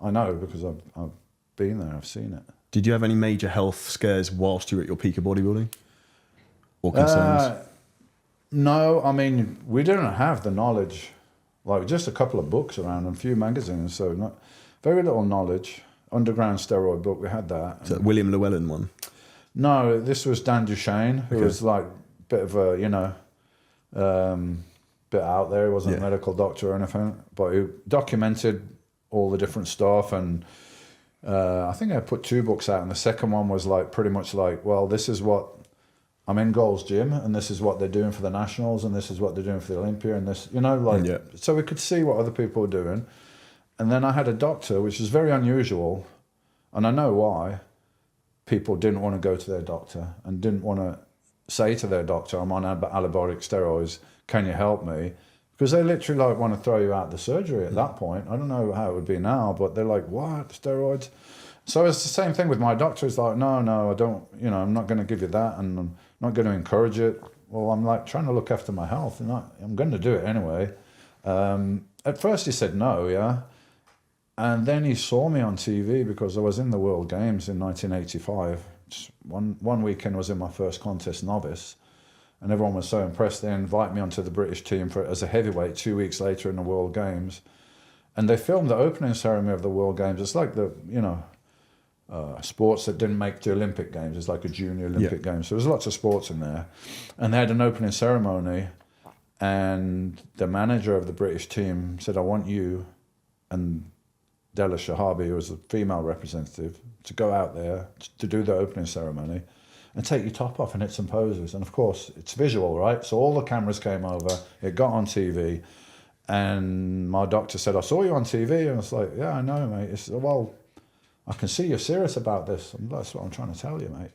I know because I've been there, I've seen it. Did you have any major health scares whilst you were at your peak of bodybuilding? Or concerns? No, I mean, we didn't have the knowledge, like just a couple of books around and a few magazines, so not very little knowledge. Underground steroid book, we had that. So William Llewellyn one? No, this was Dan Duchesne, who was like a bit of a, bit out there. He wasn't a medical doctor or anything, but he documented all the different stuff. And I think I put 2 books out, and the second one was like pretty much like, well, this is what I'm in Gold's Gym, and this is what they're doing for the Nationals, and this is what they're doing for the Olympia, and this, so we could see what other people were doing. And then I had a doctor, which is very unusual, and I know why. People didn't want to go to their doctor and didn't want to say to their doctor, I'm on anabolic steroids, can you help me? Because they literally like want to throw you out the surgery at that point. I don't know how it would be now, but they're like, what, steroids? So it's the same thing with my doctor. It's like, no, I don't, I'm not going to give you that, and I'm not going to encourage it. Well, I'm like trying to look after my health, and I'm going to do it anyway. At first he said no, yeah. And then he saw me on TV because I was in the World Games in 1985. One weekend was in my first contest, novice, and everyone was so impressed. They invited me onto the British team as a heavyweight 2 weeks later in the World Games. And they filmed the opening ceremony of the World Games. It's like the, sports that didn't make the Olympic Games. It's like a junior Olympic Games. So there's lots of sports in there. And they had an opening ceremony, and the manager of the British team said, I want you and Della Shahabi, who was a female representative, to go out there to do the opening ceremony and take your top off and hit some poses. And of course, it's visual, right? So all the cameras came over, it got on TV, and my doctor said, I saw you on TV. And I was like, yeah, I know, mate. He said, well, I can see you're serious about this. That's what I'm trying to tell you, mate,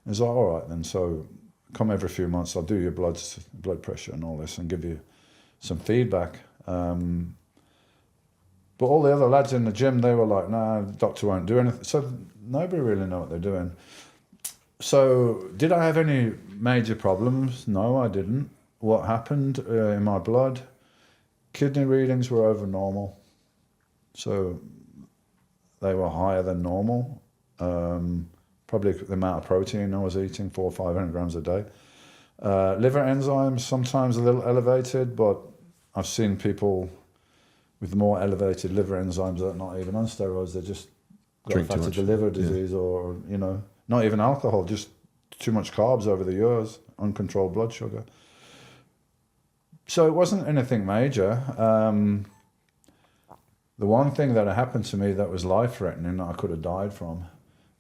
He's like, all right then, so come every few months, I'll do your blood pressure and all this and give you some feedback. But all the other lads in the gym, they were like, nah, the doctor won't do anything. So nobody really knew what they're doing. So did I have any major problems? No, I didn't. What happened in my blood? Kidney readings were over normal. So they were higher than normal. Probably the amount of protein I was eating, 400 or 500 grams a day. Liver enzymes, sometimes a little elevated, but I've seen people with more elevated liver enzymes that are not even on steroids. They just got fatty liver disease or, not even alcohol, just too much carbs over the years, uncontrolled blood sugar. So it wasn't anything major. The one thing that happened to me that was life-threatening that I could have died from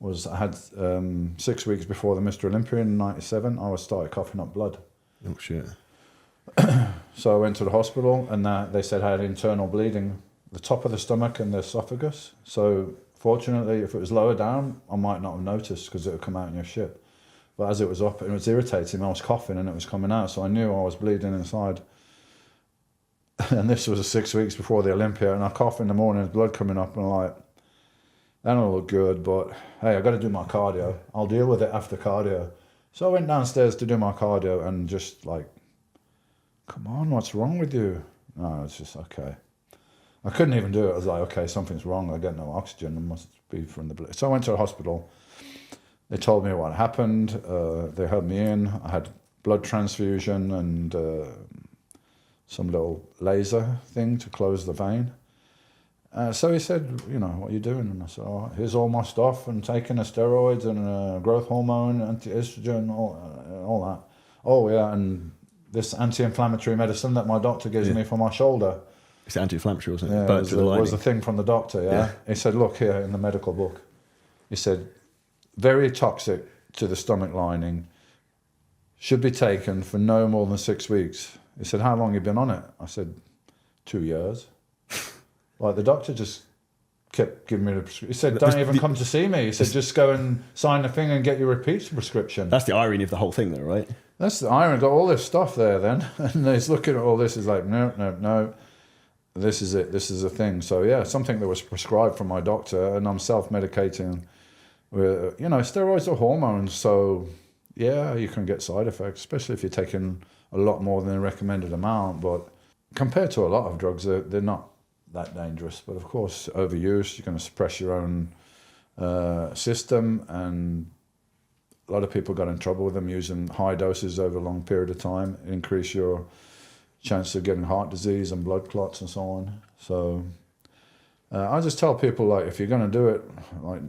was I had 6 weeks before the Mr. Olympia in 97, I started coughing up blood. Oh, shit. So I went to the hospital, and they said I had internal bleeding, the top of the stomach and the esophagus. So fortunately, if it was lower down, I might not have noticed because it would come out in your shit. But as it was up, it was irritating. I was coughing and it was coming out, so I knew I was bleeding inside. And this was 6 weeks before the Olympia, and I cough in the morning, there's blood coming up, and I'm like, that don't look good, but hey, I got to do my cardio. I'll deal with it after cardio. So I went downstairs to do my cardio and just like, come on, what's wrong with you? No, it's just okay. I couldn't even do it. I was like, okay, something's wrong. I get no oxygen. It must be from the blood. So I went to the hospital. They told me what happened. They held me in. I had blood transfusion and some little laser thing to close the vein. So he said, what are you doing? And I said, all right, here's all my stuff, and taking the steroids and growth hormone, anti-estrogen, all that. Oh, yeah, and this anti-inflammatory medicine that my doctor gives me for my shoulder. It's anti-inflammatory, wasn't it? Yeah, it was a thing from the doctor, yeah. He said, look here in the medical book. He said, very toxic to the stomach lining, should be taken for no more than 6 weeks. He said, how long have you been on it? I said, 2 years. Like, the doctor just kept giving me the prescription. He said, don't even come to see me. He said, just go and sign the thing and get your repeat prescription. That's the irony of the whole thing, though, right? That's the irony. Got all this stuff there then. And he's looking at all this. He's like, no. This is it. This is a thing. So, yeah, something that was prescribed from my doctor, and I'm self-medicating. Steroids are hormones. So, yeah, you can get side effects, especially if you're taking a lot more than the recommended amount. But compared to a lot of drugs, they're not that dangerous. But of course, overuse, you're going to suppress your own system, and a lot of people got in trouble with them using high doses over a long period of time, increase your chance of getting heart disease and blood clots and so on. So I just tell people, like, if you're going to do it, like,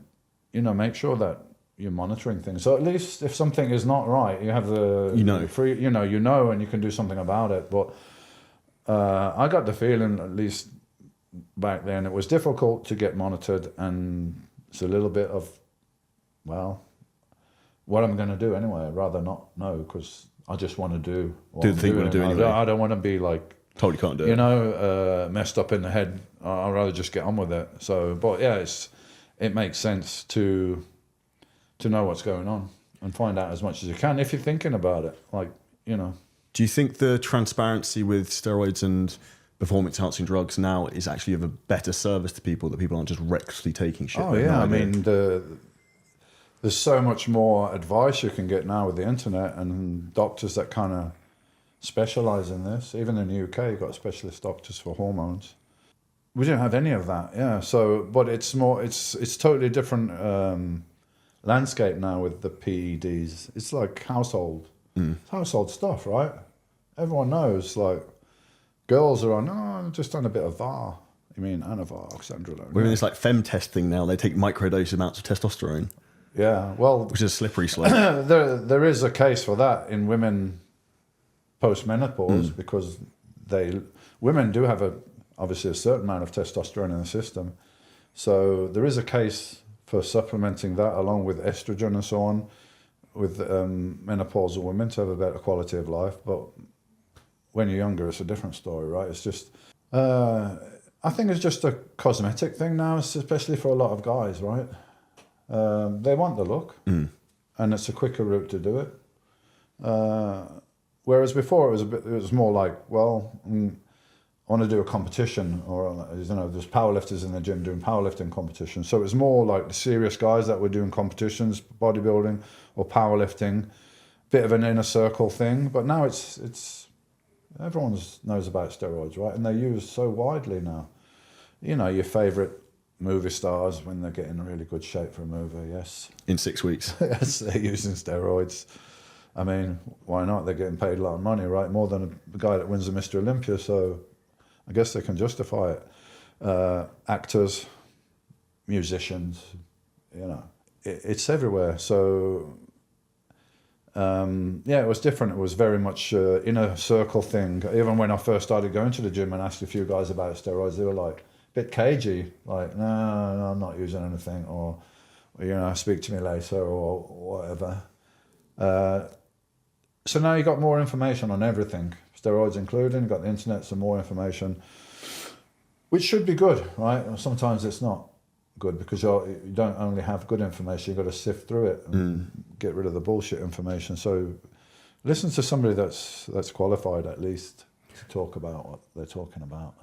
make sure that you're monitoring things. So at least if something is not right, you have the free, and you can do something about it. But I got the feeling, at least back then, it was difficult to get monitored, and it's a little bit of, well, what I'm going to do anyway. I'd rather not know, because I just want to do what I'm the thing you want to do anyway. I don't want to be like, totally can't do it. Messed up in the head. I'd rather just get on with it. So, but yeah, it makes sense to know what's going on and find out as much as you can if you're thinking about it. Like, Do you think the transparency with steroids and performance enhancing drugs now is actually of a better service to people, that people aren't just recklessly taking shit? Oh yeah, I mean, there's so much more advice you can get now with the internet, and doctors that kind of specialize in this. Even in the UK, you've got specialist doctors for hormones. We didn't have any of that, yeah. So, but it's totally different landscape now with the PEDs. It's like household stuff, right? Everyone knows, like, girls are on, just on a bit of VAR. You mean Anavar, oxandrolone? We're in this like femtest thing now. They take microdose amounts of testosterone. Yeah, well, which is a slippery slope. there is a case for that in women post-menopause, because women do have obviously a certain amount of testosterone in the system. So there is a case for supplementing that along with estrogen and so on with menopausal women to have a better quality of life. But when you're younger, it's a different story, right? It's just, I think it's just a cosmetic thing now, especially for a lot of guys, right? They want the look, and it's a quicker route to do it. Whereas before it was more like, well, I want to do a competition, or there's powerlifters in the gym doing powerlifting competitions. So it was more like the serious guys that were doing competitions, bodybuilding or powerlifting, bit of an inner circle thing. But now it's everyone knows about steroids, right? And they're used so widely now. Your favorite movie stars, when they're getting in really good shape for a movie, yes. In 6 weeks. Yes, they're using steroids. I mean, why not? They're getting paid a lot of money, right? More than the guy that wins the Mr. Olympia, so I guess they can justify it. Actors, musicians, it's everywhere. So, it was different. It was very much inner circle thing. Even when I first started going to the gym and asked a few guys about steroids, they were like a bit cagey, like, no, I'm not using anything, or, speak to me later, or whatever. So now you got more information on everything, steroids included. You've got the internet, some more information, which should be good, right? Sometimes it's not good, because you don't only have good information, you've got to sift through it and get rid of the bullshit information. So listen to somebody that's qualified, at least, to talk about what they're talking about.